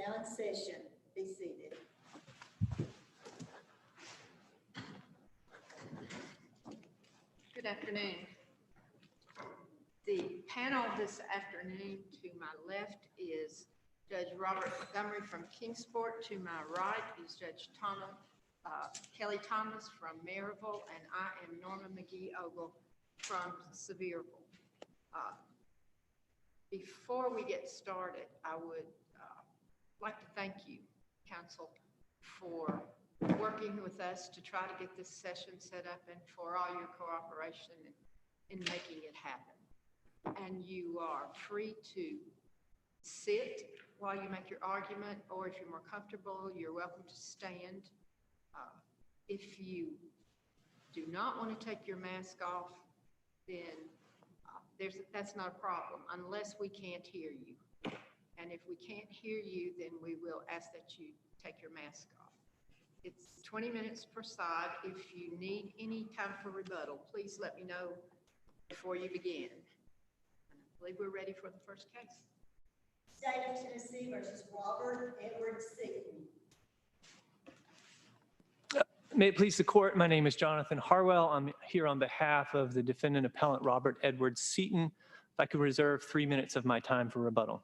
now in session. Be seated. Good afternoon. The panel this afternoon, to my left is Judge Robert Montgomery from Kingsport. To my right is Judge Kelly Thomas from Maryville, and I am Norma McGee-Ogle from Sevierville. Before we get started, I would like to thank you, Council, for working with us to try to get this session set up and for all your cooperation in making it happen. And you are free to sit while you make your argument, or if you're more comfortable, you're welcome to stand. If you do not want to take your mask off, then that's not a problem, unless we can't hear you. And if we can't hear you, then we will ask that you take your mask off. It's 20 minutes per side. If you need any time for rebuttal, please let me know before you begin. And I believe we're ready for the first case. State of Tennessee versus Robert Edward Seaton. May it please the court, my name is Jonathan Harwell. I'm here on behalf of the defendant appellant Robert Edward Seaton. If I could reserve 3 minutes of my time for rebuttal.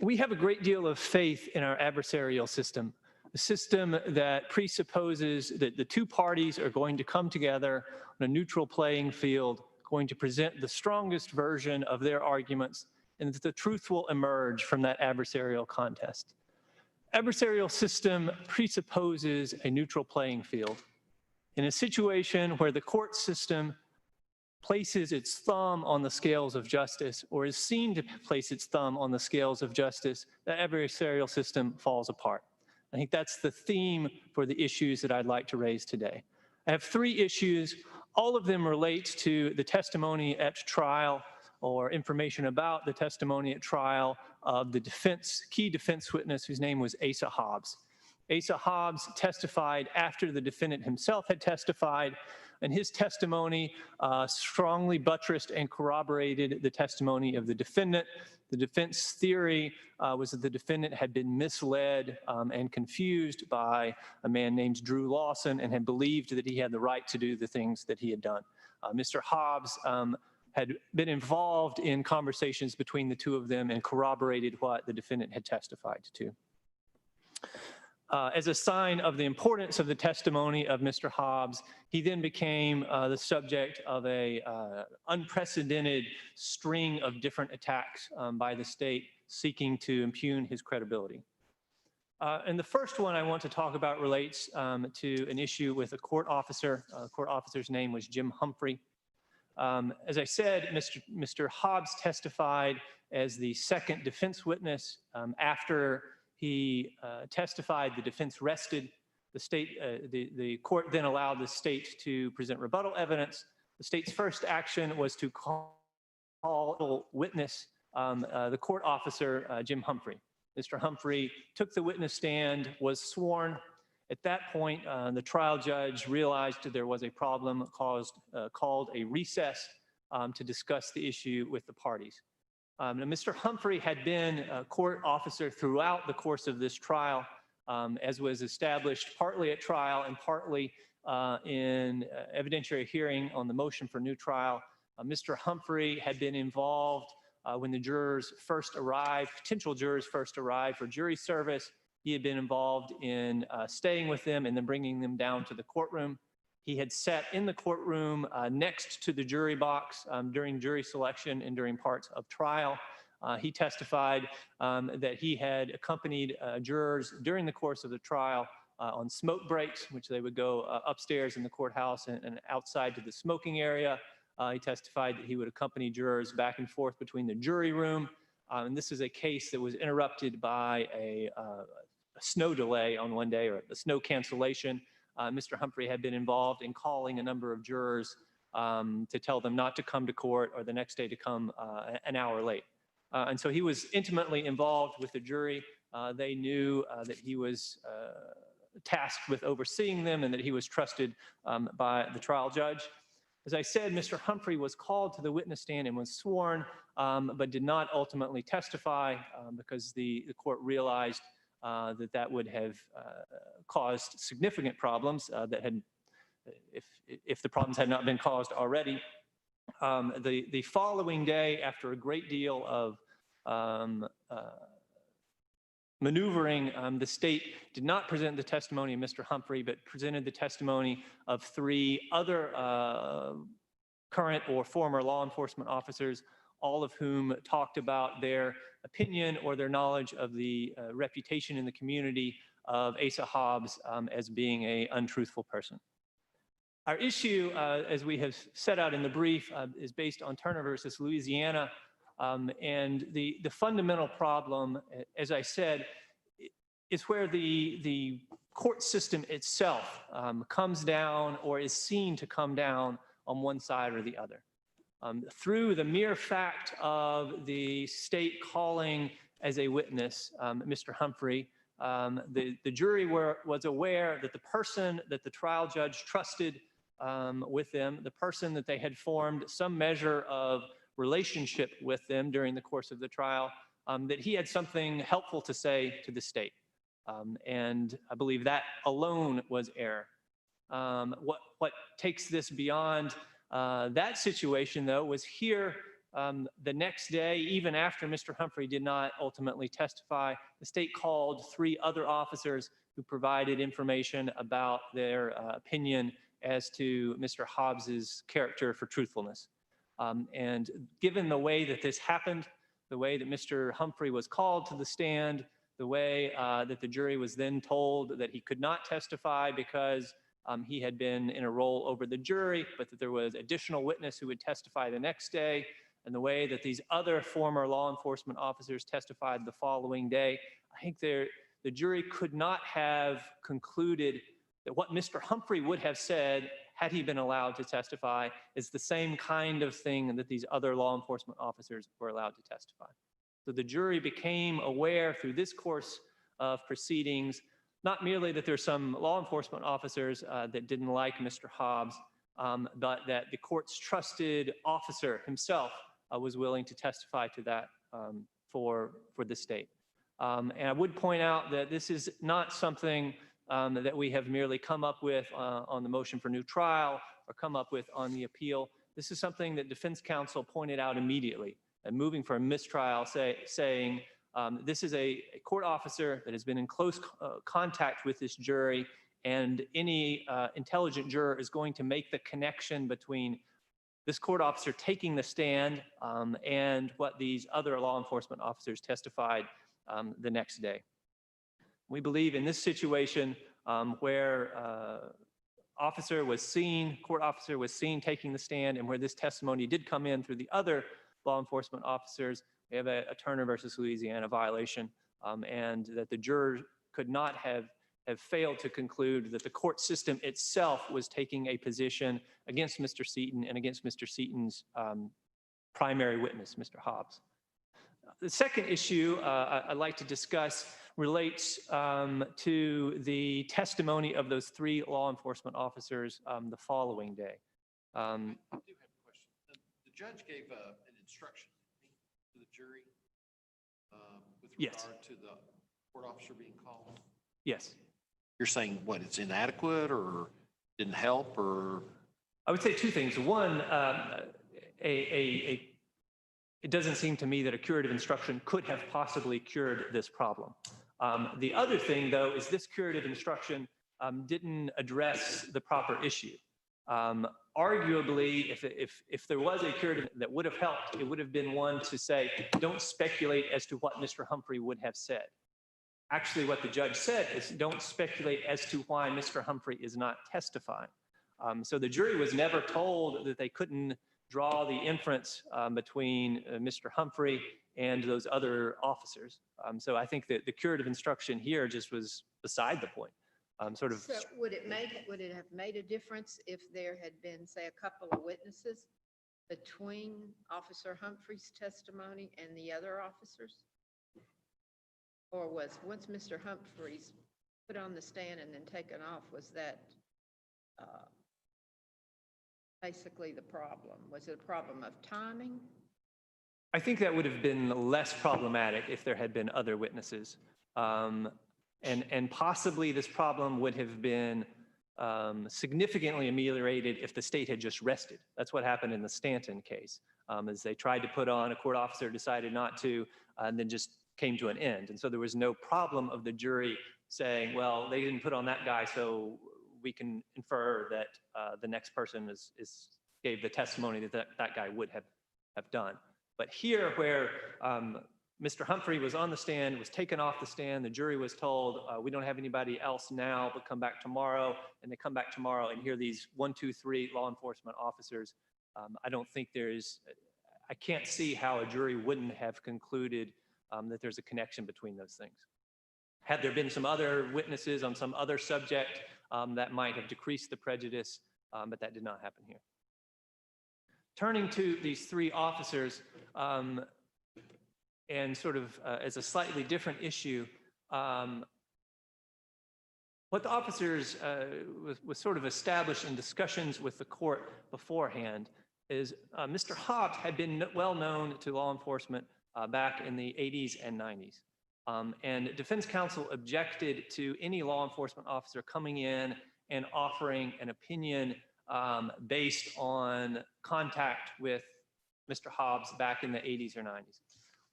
We have a great deal of faith in our adversarial system, a system that presupposes that the two parties are going to come together on a neutral playing field, going to present the strongest version of their arguments, and that the truth will emerge from that adversarial contest. Adversarial system presupposes a neutral playing field. In a situation where the court system places its thumb on the scales of justice, or is seen to place its thumb on the scales of justice, the adversarial system falls apart. I think that's the theme for the issues that I'd like to raise today. I have 3 issues. All of them relate to the testimony at trial, or information about the testimony at trial of the key defense witness, whose name was Asa Hobbs. Asa Hobbs testified after the defendant himself had testified, and his testimony strongly buttressed and corroborated the testimony of the defendant. The defense theory was that the defendant had been misled and confused by a man named Drew Lawson and had believed that he had the right to do the things that he had done. Mr. Hobbs had been involved in conversations between the two of them and corroborated what the defendant had testified to. As a sign of the importance of the testimony of Mr. Hobbs, he then became the subject of a unprecedented string of different attacks by the state seeking to impugn his credibility. And the first one I want to talk about relates to an issue with a court officer. The court officer's name was Jim Humphrey. As I said, Mr. Hobbs testified as the second defense witness. After he testified, the defense rested. The court then allowed the state to present rebuttal evidence. The state's first action was to call witness the court officer, Jim Humphrey. Mr. Humphrey took the witness stand, was sworn. At that point, the trial judge realized there was a problem, called a recess to discuss the issue with the parties. Now, Mr. Humphrey had been a court officer throughout the course of this trial, as was established partly at trial and partly in evidentiary hearing on the motion for new trial. Mr. Humphrey had been involved when the jurors first arrived, potential jurors first arrived for jury service. He had been involved in staying with them and then bringing them down to the courtroom. He had sat in the courtroom next to the jury box during jury selection and during parts of trial. He testified that he had accompanied jurors during the course of the trial on smoke breaks, which they would go upstairs in the courthouse and outside to the smoking area. He testified that he would accompany jurors back and forth between the jury room. And this is a case that was interrupted by a snow delay on one day, or a snow cancellation. Mr. Humphrey had been involved in calling a number of jurors to tell them not to come to court or the next day to come an hour late. And so he was intimately involved with the jury. They knew that he was tasked with overseeing them and that he was trusted by the trial judge. As I said, Mr. Humphrey was called to the witness stand and was sworn. but did not ultimately testify because the court realized that would have caused significant problems that had, if the problems had not been caused already. The following day, after a great deal of maneuvering, the state did not present the testimony of Mr. Humphrey, but presented the testimony of 3 other current or former law enforcement officers, all of whom talked about their opinion or their knowledge of the reputation in the community of Asa Hobbs as being an untruthful person. Our issue, as we have set out in the brief, is based on Turner versus Louisiana. And the fundamental problem, as I said, is where the court system itself comes down or is seen to come down on one side or the other. Through the mere fact of the state calling as a witness Mr. Humphrey, the jury was aware that the person that the trial judge trusted with them, the person that they had formed some measure of relationship with them during the course of the trial, that he had something helpful to say to the state. And I believe that alone was error. What takes this beyond that situation, though, was here the next day, even after Mr. Humphrey did not ultimately testify, the state called 3 other officers who provided information about their opinion as to Mr. Hobbs's character for truthfulness. And given the way that this happened, the way that Mr. Humphrey was called to the stand, the way that the jury was then told that he could not testify because he had been in a role over the jury, but that there was additional witness who would testify the next day, and the way that these other former law enforcement officers testified the following day, I think the jury could not have concluded that what Mr. Humphrey would have said had he been allowed to testify is the same kind of thing that these other law enforcement officers were allowed to testify. So the jury became aware through this course of proceedings, not merely that there's some law enforcement officers that didn't like Mr. Hobbs, but that the court's trusted officer himself was willing to testify to that for the state. And I would point out that this is not something that we have merely come up with on the motion for new trial or come up with on the appeal. This is something that defense counsel pointed out immediately, and moving for a mistrial, saying this is a court officer that has been in close contact with this jury, and any intelligent juror is going to make the connection between this court officer taking the stand and what these other law enforcement officers testified the next day. We believe in this situation where court officer was seen taking the stand, and where this testimony did come in through the other law enforcement officers, we have a Turner versus Louisiana violation, and that the juror could not have failed to conclude that the court system itself was taking a position against Mr. Seaton and against Mr. Seaton's primary witness, Mr. Hobbs. The second issue I'd like to discuss relates to the testimony of those 3 law enforcement officers the following day. I do have a question. The judge gave an instruction to the jury with Yes. regard to the court officer being called. Yes. You're saying what, it's inadequate or didn't help, or? I would say 2 things. One, it doesn't seem to me that a curative instruction could have possibly cured this problem. The other thing, though, is this curative instruction didn't address the proper issue. Arguably, if there was a curative that would have helped, it would have been one to say, don't speculate as to what Mr. Humphrey would have said. Actually, what the judge said is, don't speculate as to why Mr. Humphrey is not testifying. So the jury was never told that they couldn't draw the inference between Mr. Humphrey and those other officers. So I think that the curative instruction here just was beside the point. So would it have made a difference if there had been, say, a couple of witnesses between Officer Humphrey's testimony and the other officers? Or was, once Mr. Humphrey's put on the stand and then taken off, was that basically the problem? Was it a problem of timing? I think that would have been less problematic if there had been other witnesses. And possibly this problem would have been significantly ameliorated if the state had just rested. That's what happened in the Stanton case, as they tried to put on, a court officer decided not to, and then just came to an end. And so there was no problem of the jury saying, well, they didn't put on that guy, so we can infer that the next person gave the testimony that that guy would have done. But here, where Mr. Humphrey was on the stand, was taken off the stand, the jury was told, we don't have anybody else now, but come back tomorrow. And they come back tomorrow and hear these 1, 2, 3 law enforcement officers. I don't think I can't see how a jury wouldn't have concluded that there's a connection between those things. Had there been some other witnesses on some other subject, that might have decreased the prejudice, but that did not happen here. Turning to these 3 officers, and sort of as a slightly different issue, what the officers was sort of established in discussions with the court beforehand is Mr. Hobbs had been well known to law enforcement back in the 80s and 90s. And defense counsel objected to any law enforcement officer coming in and offering an opinion based on contact with Mr. Hobbs back in the 80s or 90s.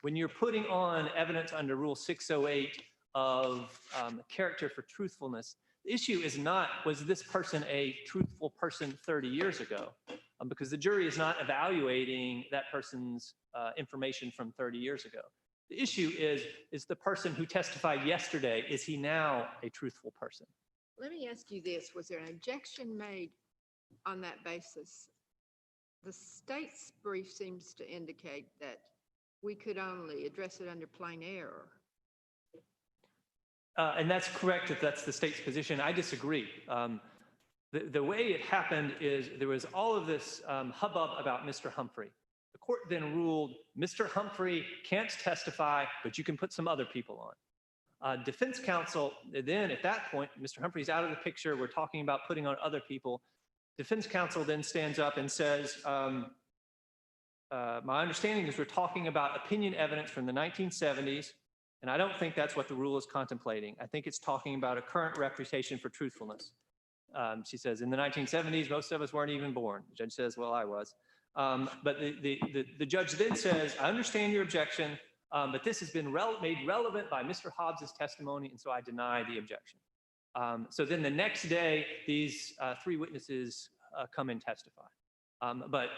When you're putting on evidence under Rule 608 of character for truthfulness, the issue is not, was this person a truthful person 30 years ago? Because the jury is not evaluating that person's information from 30 years ago. The issue is the person who testified yesterday, is he now a truthful person? Let me ask you this. Was there an objection made on that basis? The state's brief seems to indicate that we could only address it under plain error. And that's correct if that's the state's position. I disagree. The way it happened is there was all of this hubbub about Mr. Humphrey. The court then ruled Mr. Humphrey can't testify, but you can put some other people on. Defense counsel, then at that point, Mr. Humphrey's out of the picture. We're talking about putting on other people. Defense counsel then stands up and says, my understanding is we're talking about opinion evidence from the 1970s, and I don't think that's what the rule is contemplating. I think it's talking about a current reputation for truthfulness. She says, in the 1970s, most of us weren't even born. The judge says, well, I was. But the judge then says, I understand your objection, but this has been made relevant by Mr. Hobbs's testimony, and so I deny the objection. So then the next day, these 3 witnesses come and testify. But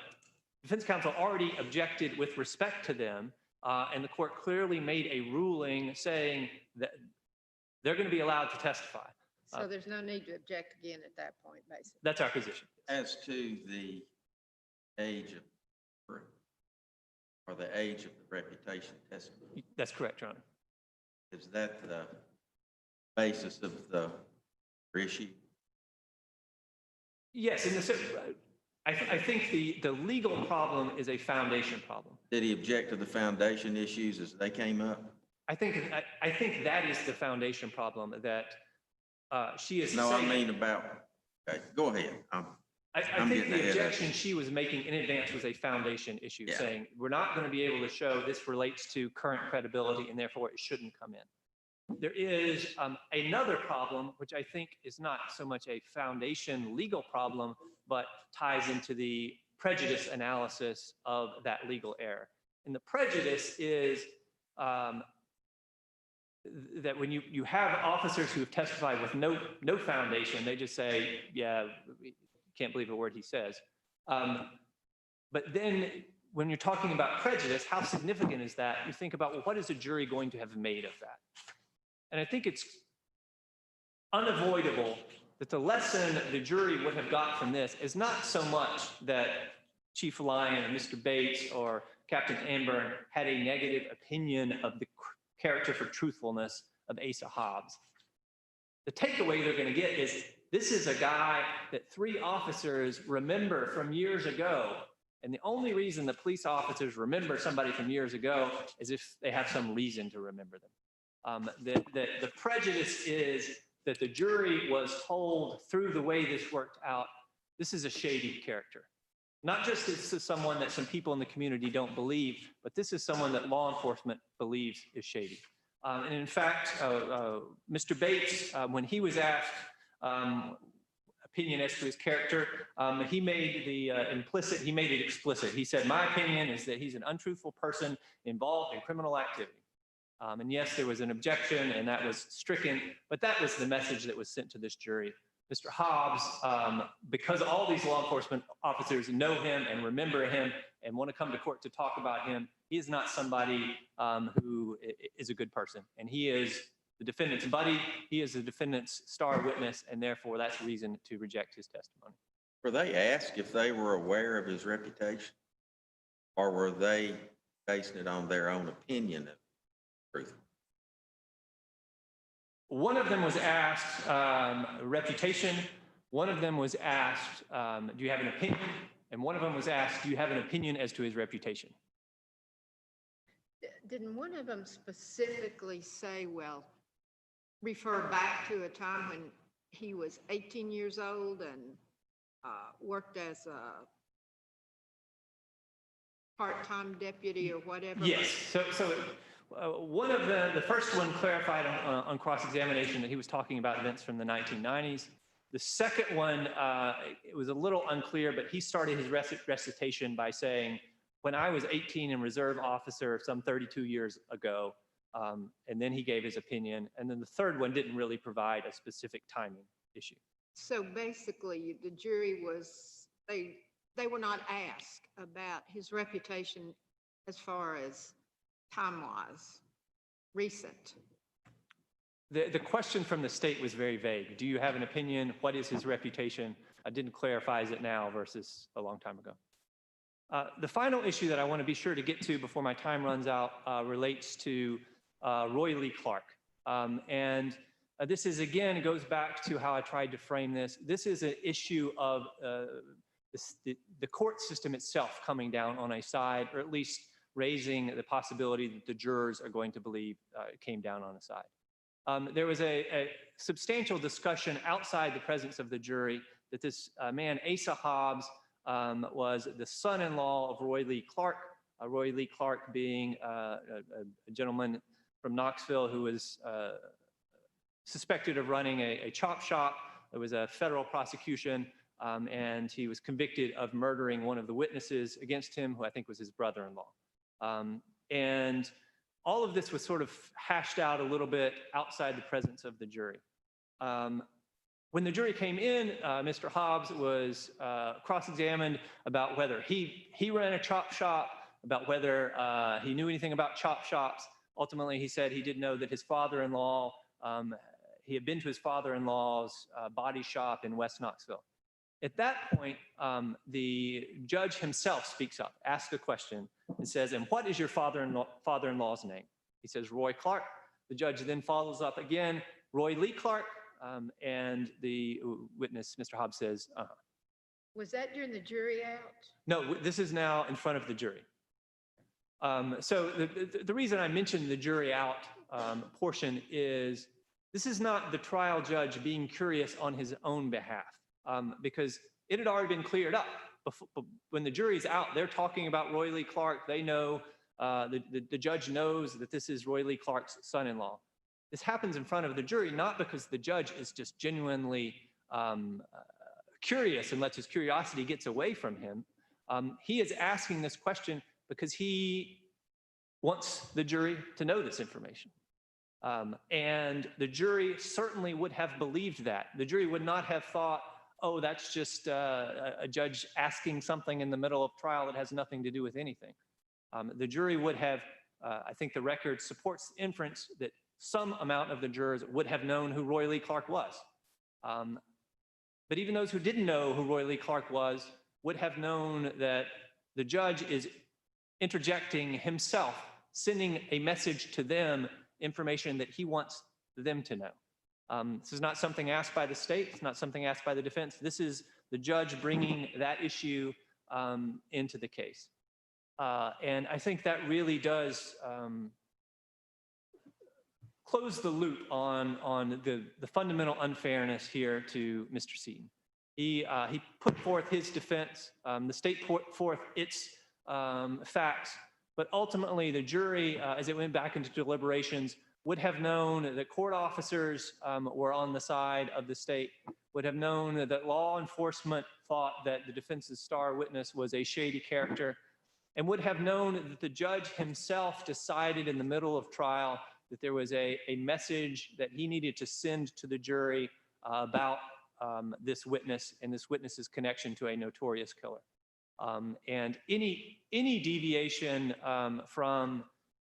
defense counsel already objected with respect to them, and the court clearly made a ruling saying that they're going to be allowed to testify. So there's no need to object again at that point, basically. That's our position. As to the age of, or the age of the reputation testimony, That's correct, Your Honor. is that the basis of the issue? Yes, I think the legal problem is a foundation problem. Did he object to the foundation issues as they came up? I think that is the foundation problem, that she is No, saying, I mean about, okay, go ahead. I I'm think getting the ahead of objection she was making in advance was a foundation issue, Yeah. saying we're not going to be able to show this relates to current credibility and therefore it shouldn't come in. There is another problem, which I think is not so much a foundation legal problem, but ties into the prejudice analysis of that legal error. And the prejudice is that when you have officers who have testified with no foundation, they just say, yeah, we can't believe a word he says. But then when you're talking about prejudice, how significant is that? You think about, well, what is a jury going to have made of that? And I think it's unavoidable that the lesson the jury would have got from this is not so much that Chief Lyon or Mr. Bates or Captain Anburn had a negative opinion of the character for truthfulness of Asa Hobbs. The takeaway they're going to get is this is a guy that 3 officers remember from years ago. And the only reason the police officers remember somebody from years ago is if they have some reason to remember them. The prejudice is that the jury was told through the way this worked out, this is a shady character. Not just this is someone that some people in the community don't believe, but this is someone that law enforcement believes is shady. And in fact, Mr. Bates, when he was asked opinion as to his character, he made he made it explicit. He said, my opinion is that he's an untruthful person involved in criminal activity. And yes, there was an objection and that was stricken, but that was the message that was sent to this jury. Mr. Hobbs, because all these law enforcement officers know him and remember him and want to come to court to talk about him, he is not somebody who is a good person. And he is the defendant's buddy, he is the defendant's star witness, and therefore that's reason to reject his testimony. Were they asked if they were aware of his reputation? Or were they basing it on their own opinion of truth? One of them was asked reputation. One of them was asked, do you have an opinion? And one of them was asked, do you have an opinion as to his reputation? Didn't one of them specifically say, well, refer back to a time when he was 18 years old and worked as a part-time deputy or whatever? Yes. So one of the first one clarified on cross-examination that he was talking about events from the 1990s. The second one, it was a little unclear, but he started his recitation by saying, when I was 18 and reserve officer some 32 years ago, and then he gave his opinion. And then the third one didn't really provide a specific timing issue. So basically, the jury was, they were not asked about his reputation as far as time-wise, recent. The question from the state was very vague. Do you have an opinion? What is his reputation? I didn't clarify it now versus a long time ago. The final issue that I want to be sure to get to before my time runs out relates to Roy Lee Clark. This is, again, it goes back to how I tried to frame this. This is an issue of the court system itself coming down on a side, or at least raising the possibility that the jurors are going to believe it came down on a side. There was a substantial discussion outside the presence of the jury that this man, Asa Hobbs, was the son-in-law of Roy Lee Clark. Roy Lee Clark being a gentleman from Knoxville who was suspected of running a chop shop. There was a federal prosecution, and he was convicted of murdering one of the witnesses against him, who I think was his brother-in-law. And all of this was sort of hashed out a little bit outside the presence of the jury. When the jury came in, Mr. Hobbs was cross-examined about whether he ran a chop shop, about whether he knew anything about chop shops. Ultimately, he said he didn't know that his father-in-law, he had been to his father-in-law's body shop in West Knoxville. At that point, the judge himself speaks up, asks a question, and says, and what is your father-in-law's name? He says, Roy Clark. The judge then follows up again, Roy Lee Clark, and the witness, Mr. Hobbs, says, Was that during the jury out? No, this is now in front of the jury. So the reason I mentioned the jury out portion is this is not the trial judge being curious on his own behalf, because it had already been cleared up. When the jury's out, they're talking about Roy Lee Clark. They know, the judge knows that this is Roy Lee Clark's son-in-law. This happens in front of the jury, not because the judge is just genuinely curious and lets his curiosity gets away from him. He is asking this question because he wants the jury to know this information. And the jury certainly would have believed that. The jury would not have thought, oh, that's just a judge asking something in the middle of trial that has nothing to do with anything. The jury would have, I think the record supports the inference that some amount of the jurors would have known who Roy Lee Clark was. But even those who didn't know who Roy Lee Clark was would have known that the judge is interjecting himself, sending a message to them, information that he wants them to know. This is not something asked by the state. It's not something asked by the defense. This is the judge bringing that issue into the case. And I think that really does close the loop on the fundamental unfairness here to Mr. Seaton. He put forth his defense. The state put forth its facts, but ultimately the jury, as it went back into deliberations, would have known that court officers were on the side of the state, would have known that law enforcement thought that the defense's star witness was a shady character, and would have known that the judge himself decided in the middle of trial that there was a message that he needed to send to the jury about this witness and this witness's connection to a notorious killer. And any deviation from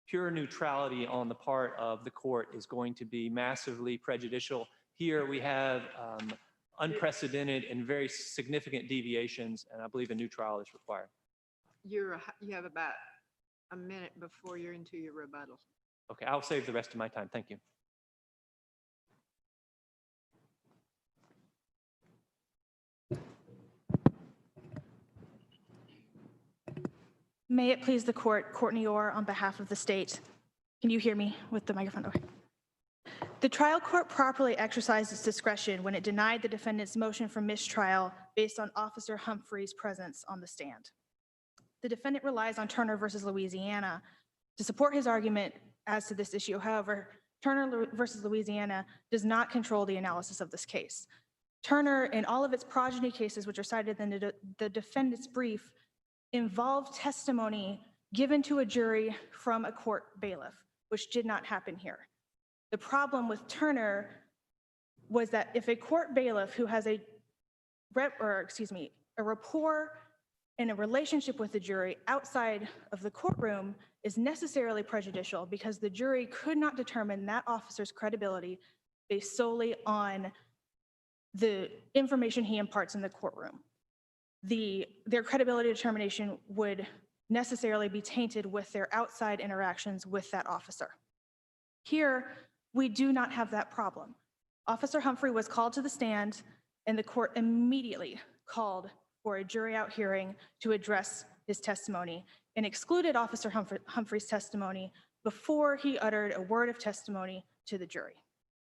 pure neutrality on the part of the court is going to be massively prejudicial. Here we have unprecedented and very significant deviations, and I believe a new trial is required. You have about a minute before you're into your rebuttal. Okay, I'll save the rest of my time. Thank you. May it please the court, Courtney Orr on behalf of the state. Can you hear me with the microphone? Okay. The trial court properly exercised its discretion when it denied the defendant's motion for mistrial based on Officer Humphrey's presence on the stand. The defendant relies on Turner versus Louisiana to support his argument as to this issue. However, Turner versus Louisiana does not control the analysis of this case. Turner, in all of its progeny cases, which are cited in the defendant's brief, involved testimony given to a jury from a court bailiff, which did not happen here. The problem with Turner was that if a court bailiff who has a rapport and a relationship with the jury outside of the courtroom is necessarily prejudicial because the jury could not determine that officer's credibility based solely on the information he imparts in the courtroom. Their credibility determination would necessarily be tainted with their outside interactions with that officer. Here, we do not have that problem. Officer Humphrey was called to the stand, and the court immediately called for a jury out hearing to address his testimony and excluded Officer Humphrey's testimony before he uttered a word of testimony to the jury.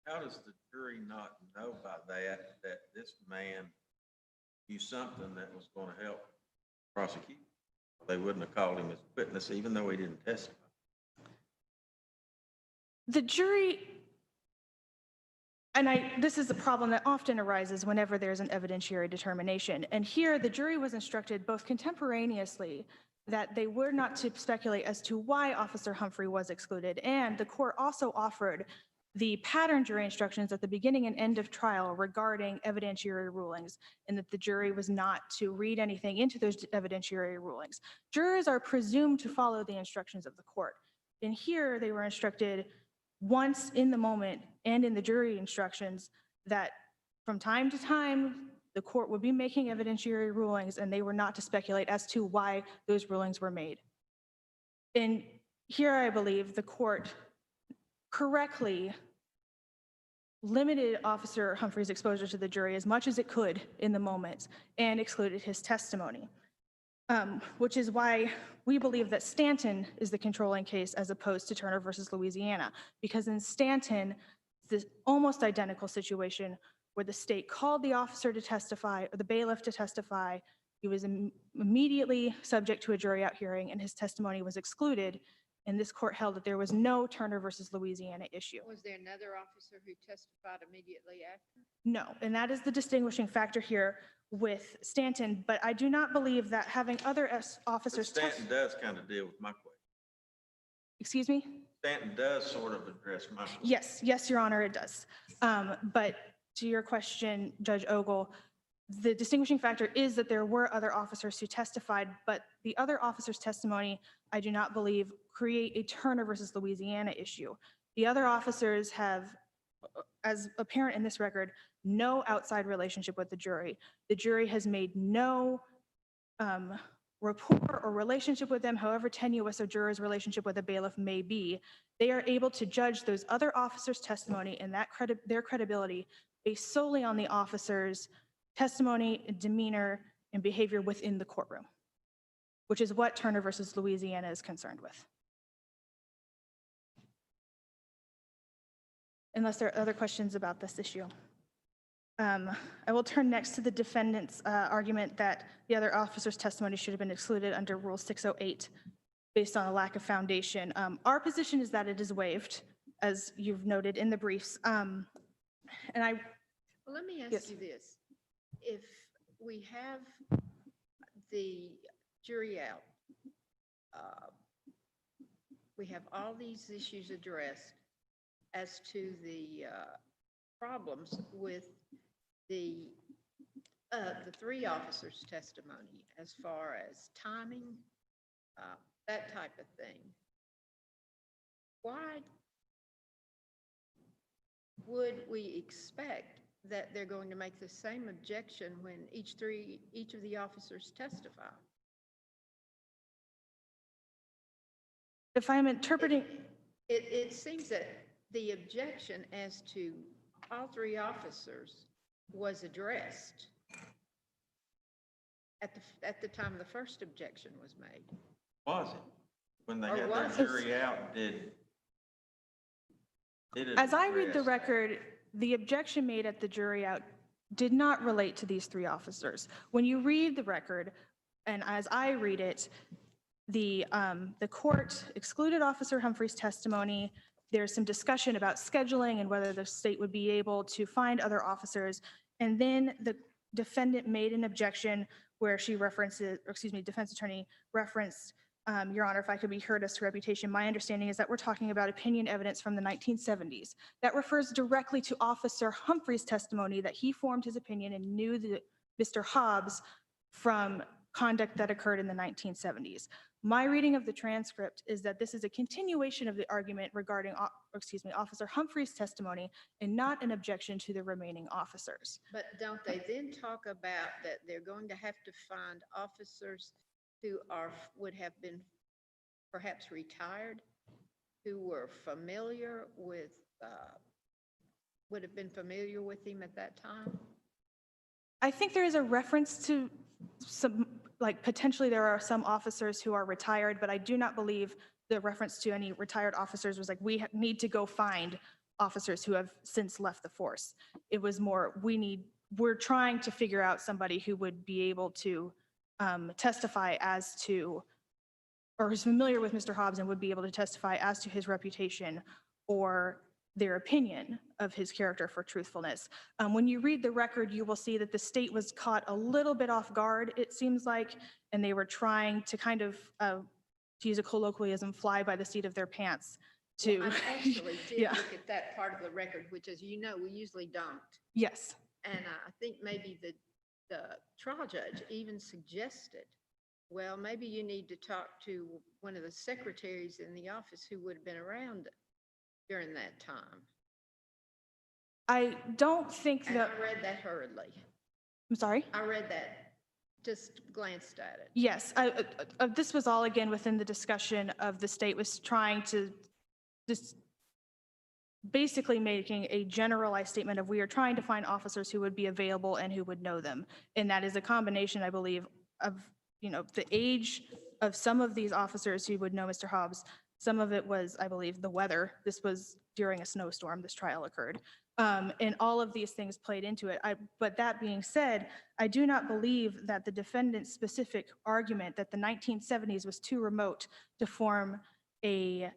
How does the jury not know by that this man used something that was going to help prosecute? They wouldn't have called him as a witness even though he didn't testify. The jury, and this is a problem that often arises whenever there's an evidentiary determination. And here, the jury was instructed both contemporaneously that they were not to speculate as to why Officer Humphrey was excluded. And the court also offered the pattern jury instructions at the beginning and end of trial regarding evidentiary rulings, and that the jury was not to read anything into those evidentiary rulings. Jurors are presumed to follow the instructions of the court. And here, they were instructed once in the moment and in the jury instructions that from time to time, the court would be making evidentiary rulings, and they were not to speculate as to why those rulings were made. And here, I believe the court correctly limited Officer Humphrey's exposure to the jury as much as it could in the moment and excluded his testimony, which is why we believe that Stanton is the controlling case as opposed to Turner versus Louisiana, because in Stanton, this almost identical situation where the state called the officer to testify, or the bailiff to testify, he was immediately subject to a jury out hearing and his testimony was excluded. And this court held that there was no Turner versus Louisiana issue. Was there another officer who testified immediately after? No, and that is the distinguishing factor here with Stanton, but I do not believe that having other officers Stanton does kind of deal with my question. Excuse me? Stanton does sort of address my question. Yes, Your Honor, it does. But to your question, Judge Ogle, the distinguishing factor is that there were other officers who testified, but the other officers' testimony, I do not believe, create a Turner versus Louisiana issue. The other officers have, as apparent in this record, no outside relationship with the jury. The jury has made no rapport or relationship with them, however tenuous a juror's relationship with a bailiff may be. They are able to judge those other officers' testimony and their credibility based solely on the officers' testimony, demeanor, and behavior within the courtroom, which is what Turner versus Louisiana is concerned with. Unless there are other questions about this issue. I will turn next to the defendant's argument that the other officer's testimony should have been excluded under Rule 608 based on a lack of foundation. Our position is that it is waived, as you've noted in the briefs. And I, Well, let me Yes. ask you this. If we have the jury out, we have all these issues addressed as to the problems with the three officers' testimony as far as timing, that type of thing. Why would we expect that they're going to make the same objection when each of the officers testify? if I'm interpreting, It seems that the objection as to all three officers was addressed at the time the first objection was made. Was it? When they Or had was their it? jury out, did it as I read the address- record, the objection made at the jury out did not relate to these three officers. When you read the record, and as I read it, the court excluded Officer Humphrey's testimony. There's some discussion about scheduling and whether the state would be able to find other officers. And then the defendant made an objection where she references, or excuse me, defense attorney referenced, Your Honor, if I could be heard as to reputation, my understanding is that we're talking about opinion evidence from the 1970s. That refers directly to Officer Humphrey's testimony that he formed his opinion and knew that Mr. Hobbs from conduct that occurred in the 1970s. My reading of the transcript is that this is a continuation of the argument regarding, Officer Humphrey's testimony and not an objection to the remaining officers. But don't they then talk about that they're going to have to find officers who would have been perhaps retired, who were familiar with, would have been familiar with him at that time? I think there is a reference to some, like potentially there are some officers who are retired, but I do not believe the reference to any retired officers was like, we need to go find officers who have since left the force. It was more, we're trying to figure out somebody who would be able to testify as to, or is familiar with Mr. Hobbs and would be able to testify as to his reputation or their opinion of his character for truthfulness. When you read the record, you will see that the state was caught a little bit off guard, it seems like, and they were trying to kind of, to use a colloquialism, fly by the seat of their pants to, Well, I actually did Yeah. look at that part of the record, which, as you know, we usually don't. yes. And I think maybe the trial judge even suggested, well, maybe you need to talk to one of the secretaries in the office who would have been around during that time. I don't think And that, I read that hurriedly. I'm sorry? I read that, just glanced at it. Yes, this was all again within the discussion of the state was trying to just basically making a generalized statement of we are trying to find officers who would be available and who would know them. And that is a combination, I believe, of, the age of some of these officers who would know Mr. Hobbs. Some of it was, I believe, the weather. This was during a snowstorm, this trial occurred. And all of these things played into it. But that being said, I do not believe that the defendant's specific argument that the 1970s was too remote to form a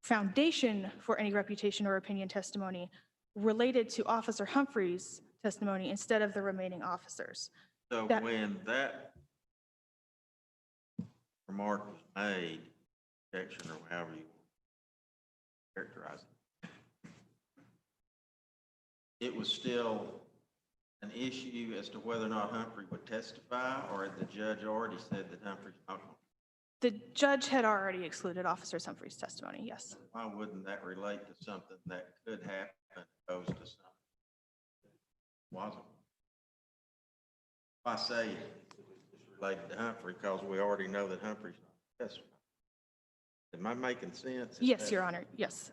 foundation for any reputation or opinion testimony related to Officer Humphrey's testimony instead of the remaining officers. So that- when that remark was made, objection or however you characterize it, it was still an issue as to whether or not Humphrey would testify, or had the judge already said that Humphrey's not going? The judge had already excluded Officer Humphrey's testimony, yes. Why wouldn't that relate to something that could happen opposed to something that wasn't? If I say it's related to Humphrey because we already know that Humphrey's not testifying. Am I making sense? Yes, Your Honor, yes.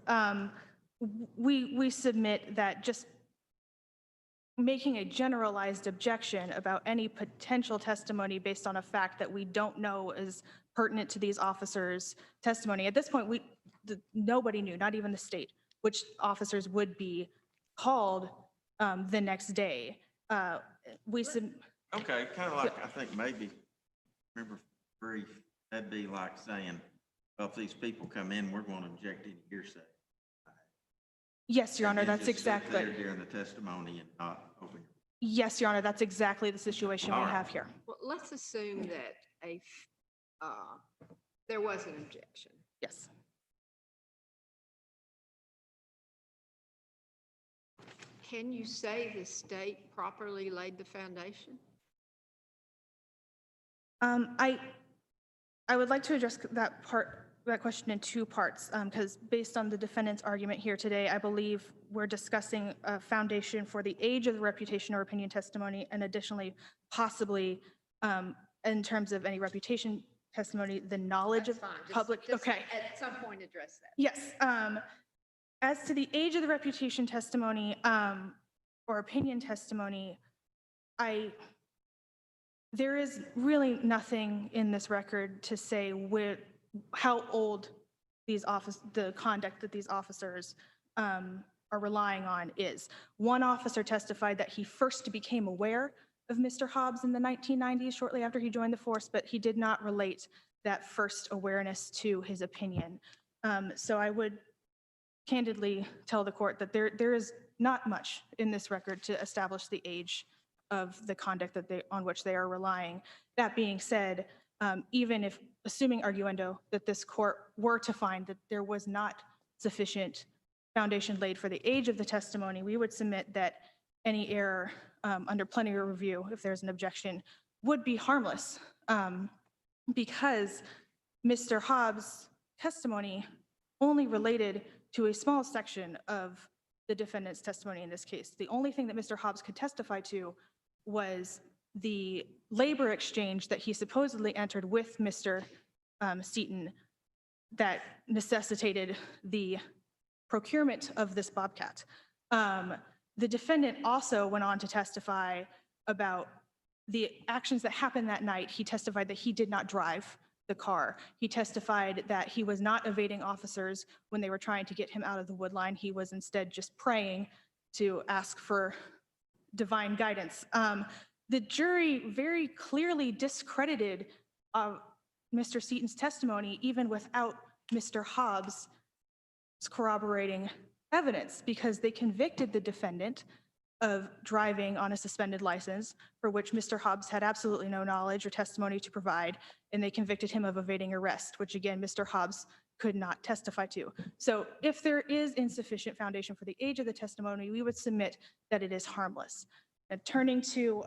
We submit that just making a generalized objection about any potential testimony based on a fact that we don't know is pertinent to these officers' testimony. At this point, nobody knew, not even the state, which officers would be called the next day. Okay, kind of like, I think maybe, remember brief, that'd be like saying, well, if these people come in, we're going to object any hearsay. Yes, Your Honor, And that's just sit exactly. there during the testimony and not open. Yes, Your Honor, that's exactly the situation we All right. have here. Well, let's assume that there was an objection. Yes. Can you say the state properly laid the foundation? I would like to address that question in two parts, because based on the defendant's argument here today, I believe we're discussing a foundation for the age of the reputation or opinion testimony, and additionally, possibly, in terms of any reputation testimony, the knowledge That's of fine. public. Okay. At some point address that. Yes. As to the age of the reputation testimony or opinion testimony, there is really nothing in this record to say how old the conduct that these officers are relying on is. One officer testified that he first became aware of Mr. Hobbs in the 1990s, shortly after he joined the force, but he did not relate that first awareness to his opinion. So I would candidly tell the court that there is not much in this record to establish the age of the conduct on which they are relying. That being said, even if, assuming arguendo, that this court were to find that there was not sufficient foundation laid for the age of the testimony, we would submit that any error under plenary review, if there's an objection, would be harmless, because Mr. Hobbs' testimony only related to a small section of the defendant's testimony in this case. The only thing that Mr. Hobbs could testify to was the labor exchange that he supposedly entered with Mr. Seaton that necessitated the procurement of this Bobcat. The defendant also went on to testify about the actions that happened that night. He testified that he did not drive the car. He testified that he was not evading officers when they were trying to get him out of the wood line. He was instead just praying to ask for divine guidance. The jury very clearly discredited Mr. Seaton's testimony, even without Mr. Hobbs' corroborating evidence, because they convicted the defendant of driving on a suspended license, for which Mr. Hobbs had absolutely no knowledge or testimony to provide, and they convicted him of evading arrest, which again, Mr. Hobbs could not testify to. So if there is insufficient foundation for the age of the testimony, we would submit that it is harmless. And turning to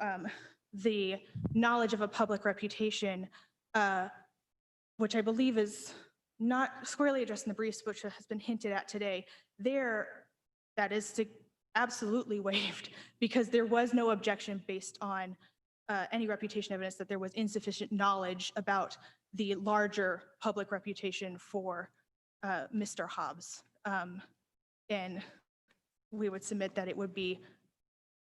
the knowledge of a public reputation, which I believe is not squarely addressed in the briefs, which has been hinted at today, that is absolutely waived, because there was no objection based on any reputation evidence that there was insufficient knowledge about the larger public reputation for Mr. Hobbs. And we would submit that it would be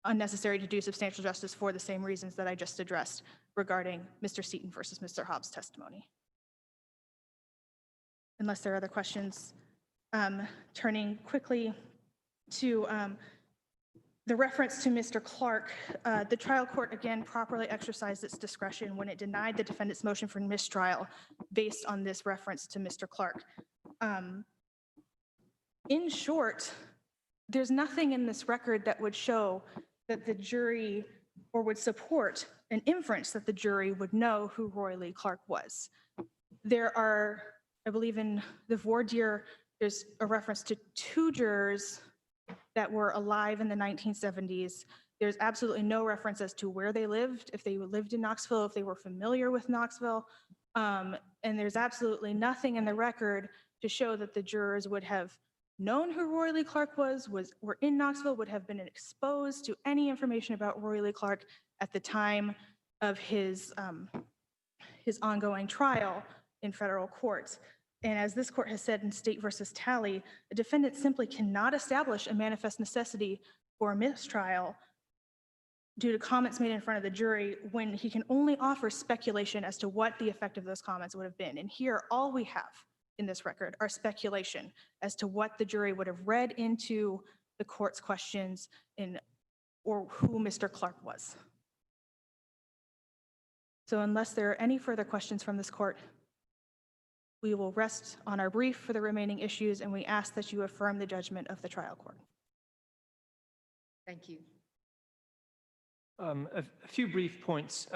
unnecessary to do substantial justice for the same reasons that I just addressed regarding Mr. Seaton versus Mr. Hobbs' testimony. Unless there are other questions, turning quickly to the reference to Mr. Clark, the trial court again properly exercised its discretion when it denied the defendant's motion for mistrial based on this reference to Mr. Clark. In short, there's nothing in this record that would show that the jury or would support an inference that the jury would know who Roy Lee Clark was. There are, I believe in the voir dire, there's a reference to 2 jurors that were alive in the 1970s. There's absolutely no reference as to where they lived, if they lived in Knoxville, if they were familiar with Knoxville. And there's absolutely nothing in the record to show that the jurors would have known who Roy Lee Clark were in Knoxville, would have been exposed to any information about Roy Lee Clark at the time of his ongoing trial in federal courts. And as this court has said in State versus Talley, a defendant simply cannot establish a manifest necessity for a mistrial due to comments made in front of the jury when he can only offer speculation as to what the effect of those comments would have been. And here, all we have in this record are speculation as to what the jury would have read into the court's questions in or who Mr. Clark was. So unless there are any further questions from this court, we will rest on our brief for the remaining issues, and we ask that you affirm the judgment of the trial court. Thank you. A few brief points.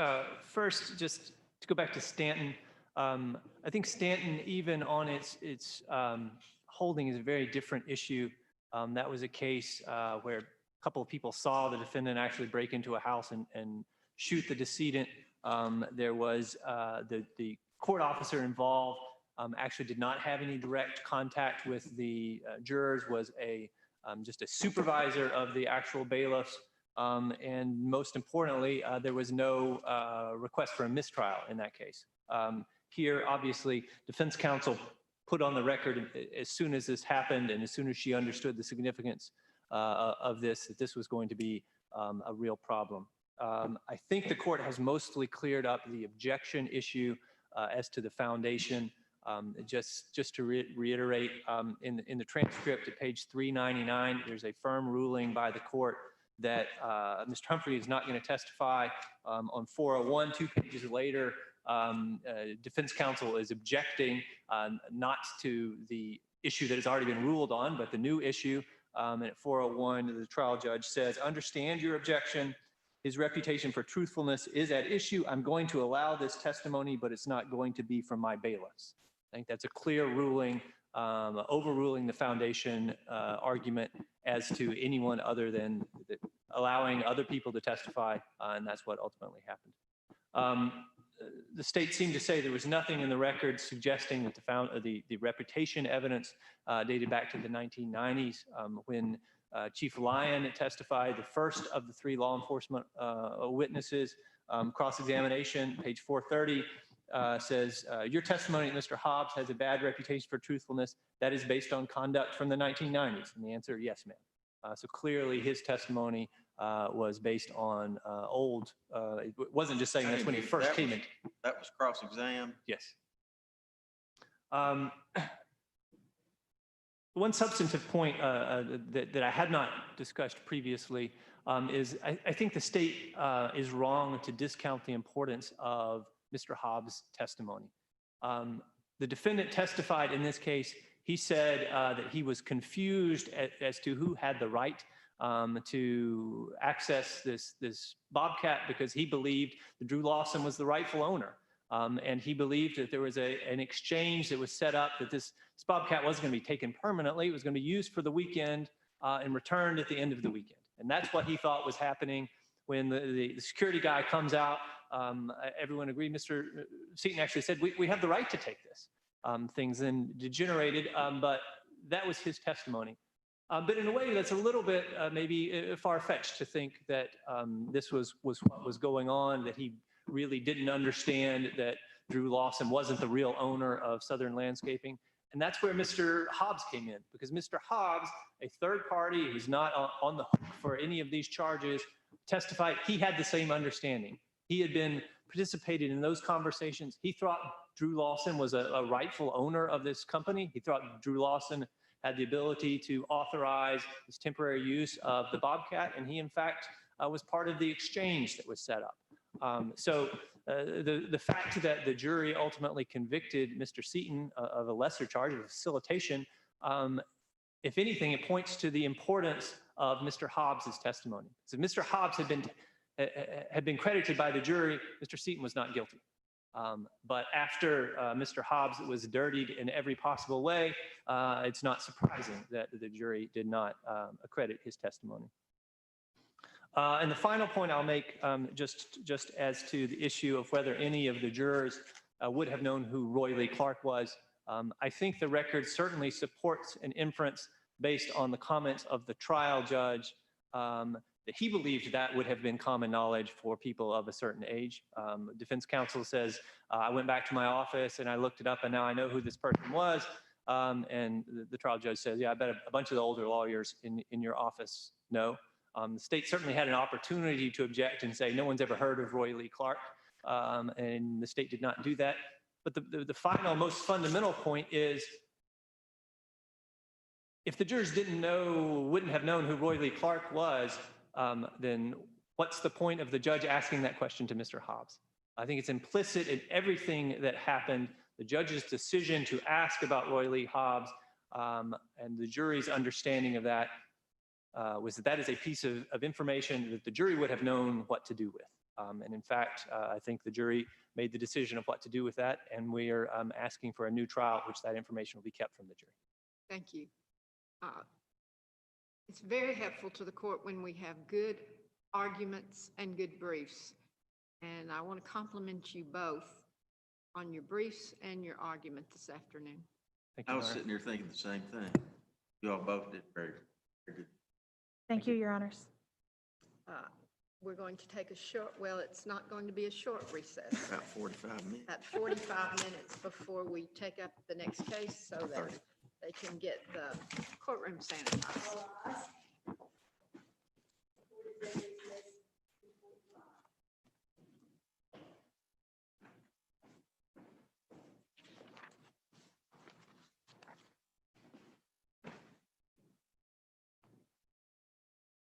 First, just to go back to Stanton, I think Stanton, even on its holding, is a very different issue. That was a case where a couple of people saw the defendant actually break into a house and shoot the decedent. There was the court officer involved actually did not have any direct contact with the jurors, was just a supervisor of the actual bailiffs. And most importantly, there was no request for a mistrial in that case. Here, obviously, defense counsel put on the record as soon as this happened and as soon as she understood the significance of this, that this was going to be a real problem. I think the court has mostly cleared up the objection issue as to the foundation. Just to reiterate, in the transcript at page 399, there's a firm ruling by the court that Mr. Humphrey is not going to testify. On 401, 2 pages later, defense counsel is objecting not to the issue that has already been ruled on, but the new issue. And at 401, the trial judge says, "Understand your objection. His reputation for truthfulness is at issue. I'm going to allow this testimony, but it's not going to be from my bailiffs." I think that's a clear ruling, overruling the foundation argument as to anyone other than allowing other people to testify, and that's what ultimately happened. The state seemed to say there was nothing in the record suggesting that the reputation evidence dated back to the 1990s when Chief Lyon testified, the first of the 3 law enforcement witnesses. Cross-examination, page 430, says, "Your testimony that Mr. Hobbs has a bad reputation for truthfulness, that is based on conduct from the 1990s. And the answer, yes, ma'am. So clearly his testimony was based on old, it wasn't just saying that's when he first came in. That was cross-exam? Yes. One substantive point that I had not discussed previously is I think the state is wrong to discount the importance of Mr. Hobbs' testimony. The defendant testified in this case. He said that he was confused as to who had the right to access this Bobcat because he believed that Drew Lawson was the rightful owner. And he believed that there was an exchange that was set up, that this Bobcat wasn't going to be taken permanently. It was going to be used for the weekend and returned at the end of the weekend. And that's what he thought was happening when the security guy comes out. Everyone agreed. Mr. Seaton actually said, we have the right to take this. Things then degenerated, but that was his testimony. But in a way, that's a little bit maybe far-fetched to think that this was what was going on, that he really didn't understand that Drew Lawson wasn't the real owner of Southern Landscaping. And that's where Mr. Hobbs came in, because Mr. Hobbs, a third party who's not on the hook for any of these charges, testified he had the same understanding. He had been participating in those conversations. He thought Drew Lawson was a rightful owner of this company. He thought Drew Lawson had the ability to authorize this temporary use of the Bobcat, and he, in fact, was part of the exchange that was set up. So the fact that the jury ultimately convicted Mr. Seaton of a lesser charge of facilitation, if anything, it points to the importance of Mr. Hobbs' testimony. So if Mr. Hobbs had been credited by the jury, Mr. Seaton was not guilty. But after Mr. Hobbs was dirtied in every possible way, it's not surprising that the jury did not accredit his testimony. And the final point I'll make, just as to the issue of whether any of the jurors would have known who Roy Lee Clark was, I think the record certainly supports an inference based on the comments of the trial judge that he believed that would have been common knowledge for people of a certain age. Defense counsel says, I went back to my office and I looked it up and now I know who this person was. And the trial judge says, yeah, I bet a bunch of the older lawyers in your office know. The state certainly had an opportunity to object and say, no one's ever heard of Roy Lee Clark. And the state did not do that. But the final, most fundamental point is, if the jurors wouldn't have known who Roy Lee Clark was, then what's the point of the judge asking that question to Mr. Hobbs? I think it's implicit in everything that happened. The judge's decision to ask about Roy Lee Hobbs and the jury's understanding of that was that is a piece of information that the jury would have known what to do with. And in fact, I think the jury made the decision of what to do with that, and we are asking for a new trial, which that information will be kept from the jury. Thank you. It's very helpful to the court when we have good arguments and good briefs. And I want to compliment you both on your briefs and your argument this afternoon. Thank you, I was Your Honor. sitting here thinking the same thing. You all both did very, very good. Thank you, Your Honors. We're going to take a short, well, it's not going to be a short recess. About 45 minutes. At 45 minutes before we take up the next case so that 30. they can get the courtroom sanitized. All ayes.